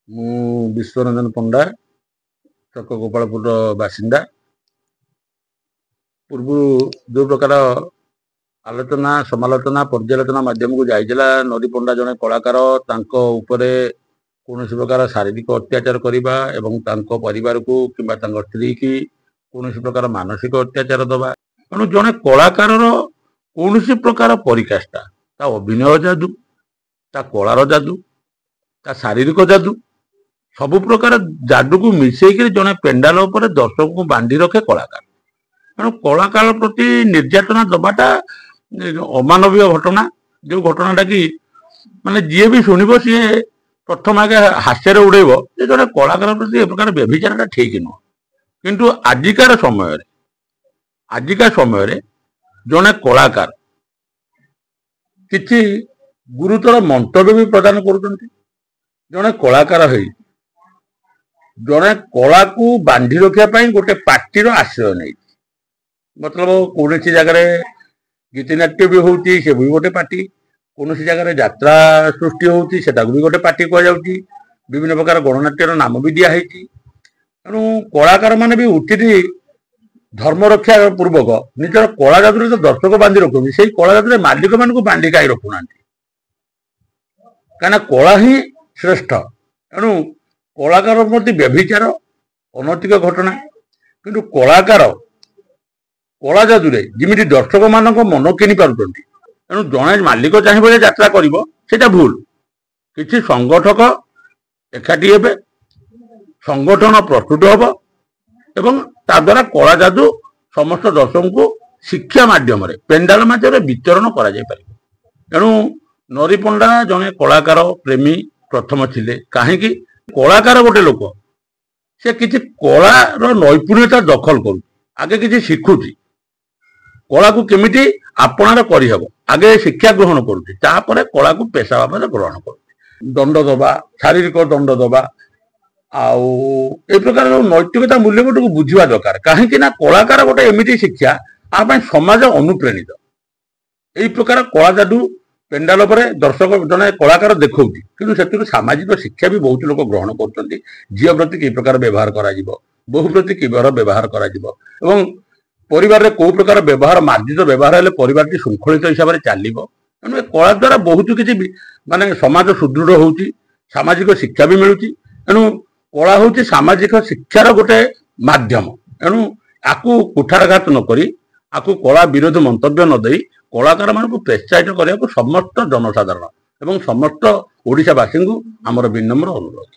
ମୁଁ ବିଶ୍ୱରଞ୍ଜନ ପଣ୍ଡା ଚକ ଗୋପାଳପୁର ବାସିନ୍ଦା। ପୂର୍ବରୁ ଯେଉଁ ପ୍ରକାର ଆଲୋଚନା ସମାଲୋଚନା ପର୍ଯ୍ୟାଲୋଚନା ମାଧ୍ୟମକୁ ଯାଇଥିଲା, ନରୀ ପଣ୍ଡା ଜଣେ କଳାକାର, ତାଙ୍କ ଉପରେ କୌଣସି ପ୍ରକାର ଶାରୀରିକ ଅତ୍ୟାଚାର କରିବା ଏବଂ ତାଙ୍କ ପରିବାରକୁ କିମ୍ବା ତାଙ୍କ ସ୍ତ୍ରୀ କି କୌଣସି ପ୍ରକାର ମାନସିକ ଅତ୍ୟାଚାର ଦେବା। ତେଣୁ ଜଣେ କଳାକାରର କୌଣସି ପ୍ରକାର ପରିକାଷ୍ଠା, ତା ଅଭିନୟ ଯାଦୁ, ତା କଳାର ଯାଦୁ, ତା ଶାରୀରିକ ଯାଦୁ, ସବୁ ପ୍ରକାର ଯାଦୁକୁ ମିଶେଇକି ଜଣେ ପେଣ୍ଡାଲ ଉପରେ ଦର୍ଶକଙ୍କୁ ବାନ୍ଧି ରଖେ କଳାକାର। ତେଣୁ କଳାକାର ପ୍ରତି ନିର୍ଯାତନା ଦେବାଟା ଅମାନବୀୟ ଘଟଣା। ଯେଉଁ ଘଟଣାଟା କି ମାନେ ଯିଏ ବି ଶୁଣିବ ସିଏ ପ୍ରଥମ ଆଗେ ହାସ୍ୟରେ ଉଡ଼େଇବ ଯେ ଜଣେ କଳାକାର ପ୍ରତି ଏ ପ୍ରକାର ବ୍ୟଭିଚାରଟା ଠିକ ନୁହଁ। କିନ୍ତୁ ଆଜିକା ସମୟରେ ଜଣେ କଳାକାର କିଛି ଗୁରୁତର ମନ୍ତବ୍ୟ ବି ପ୍ରଦାନ କରୁଛନ୍ତି। ଜଣେ କଳାକାର ହେଇ ଜଣେ କଳାକୁ ବାନ୍ଧି ରଖିବା ପାଇଁ ଗୋଟେ ପାର୍ଟିର ଆଶ୍ରୟ ନେଇଛି। ମତଲବ କୌଣସି ଜାଗାରେ ଗୀତିନାଟ୍ୟ ବି ହେଉଛି, ସେ ବି ଗୋଟେ ପାର୍ଟି। କୌଣସି ଜାଗାରେ ଯାତ୍ରା ସୃଷ୍ଟି ହେଉଛି, ସେଟାକୁ ବି ଗୋଟେ ପାର୍ଟି କୁହାଯାଉଛି। ବିଭିନ୍ନ ପ୍ରକାର ଗଣନାଟ୍ୟର ନାମ ବି ଦିଆହେଇଛି। ତେଣୁ କଳାକାର ମାନେ ବି ଉଚିତ ଧର୍ମ ରକ୍ଷା ପୂର୍ବକ ନିଜର କଳା ଯାଦୁରେ ତ ଦର୍ଶକ ବାନ୍ଧି ରଖୁଛନ୍ତି, ସେଇ କଳା ଯାଦୁରେ ମାଲିକ ମାନଙ୍କୁ ବାନ୍ଧି କାହିଁ ରଖୁନାହାନ୍ତି? କାହିଁକିନା କଳା ହିଁ ଶ୍ରେଷ୍ଠ। ତେଣୁ କଳାକାର ପ୍ରତି ବ୍ୟଭିଚାର ଅନୈତିକ ଘଟଣା। କିନ୍ତୁ କଳାକାର କଳା ଯାଦୁରେ ଯେମିତି ଦର୍ଶକ ମାନଙ୍କ ମନ କିଣି ପାରୁଛନ୍ତି। ତେଣୁ ଜଣେ ମାଲିକ ଚାହିଁବ ଯେ ଯାତ୍ରା କରିବ, ସେଇଟା ଭୁଲ। କିଛି ସଂଗଠକ ଏକାଠି ହେବେ, ସଂଗଠନ ପ୍ରସ୍ତୁତ ହେବ ଏବଂ ତା ଦ୍ୱାରା କଳା ଯାଦୁ ସମସ୍ତ ଦର୍ଶକଙ୍କୁ ଶିକ୍ଷା ମାଧ୍ୟମରେ ପେଣ୍ଡାଲ ମାଧ୍ୟମରେ ବିତରଣ କରାଯାଇପାରିବ। ତେଣୁ ନରୀ ପଣ୍ଡା ଜଣେ କଳାକାର ପ୍ରେମୀ ପ୍ରଥମ ଥିଲେ। କାହିଁକି? କଳାକାର ଗୋଟେ ଲୋକ, ସେ କିଛି କଳାର ନୈପୁଣ୍ୟତା ଦଖଲ କରୁଛି, ଆଗେ କିଛି ଶିଖୁଛି, କଳାକୁ କେମିତି ଆପଣାର କରିହେବ ଆଗେ ଶିକ୍ଷା ଗ୍ରହଣ କରୁଛି, ତାପରେ କଳାକୁ ପେଶା ଭାବରେ ଗ୍ରହଣ କରୁଛି। ଦଣ୍ଡ ଦେବା, ଶାରୀରିକ ଦଣ୍ଡ ଦେବା, ଆଉ ଏ ପ୍ରକାର ନୈତିକତା ମୂଲ୍ୟବୋଧକୁ ବୁଝିବା ଦରକାର। କାହିଁକି ନା କଳାକାର ଗୋଟେ ଏମିତି ଶିକ୍ଷା, ଆ ପାଇଁ ସମାଜ ଅନୁପ୍ରାଣିତ। ଏଇ ପ୍ରକାର କଳା ଯାଦୁ ପେଣ୍ଡାଲ ଉପରେ ଦର୍ଶକ ଜଣେ କଳାକାର ଦେଖଉଛି, କିନ୍ତୁ ସେଥିରୁ ସାମାଜିକ ଶିକ୍ଷା ବି ବହୁତ ଲୋକ ଗ୍ରହଣ କରୁଛନ୍ତି। ଝିଅ ପ୍ରତି କି ପ୍ରକାର ବ୍ୟବହାର କରାଯିବ, ବୋହୂ ପ୍ରତି କି ବ୍ୟବହାର କରାଯିବ ଏବଂ ପରିବାରରେ କୋଉ ପ୍ରକାର ବ୍ୟବହାର, ମାର୍ଜିତ ବ୍ୟବହାର ହେଲେ ପରିବାରଟି ଶୃଙ୍ଖଳିତ ହିସାବରେ ଚାଲିବ। ତେଣୁ ଏ କଳା ଦ୍ୱାରା ବହୁତ କିଛି ମାନେ ସମାଜ ସୁଦୃଢ଼ ହେଉଛି, ସାମାଜିକ ଶିକ୍ଷା ବି ମିଳୁଛି। ତେଣୁ କଳା ହେଉଛି ସାମାଜିକ ଶିକ୍ଷାର ଗୋଟେ ମାଧ୍ୟମ। ତେଣୁ ଆକୁ କୁଠାରଘାତ ନ କରି, ଆକୁ କଳା ବିରୋଧ ମନ୍ତବ୍ୟ ନ ଦେଇ କଳାକାରମାନଙ୍କୁ ପ୍ରୋତ୍ସାହିତ କରିବାକୁ ସମସ୍ତ ଜନସାଧାରଣ ଏବଂ ସମସ୍ତ ଓଡ଼ିଶାବାସୀଙ୍କୁ ଆମର ବିନମ୍ର ଅନୁରୋଧ।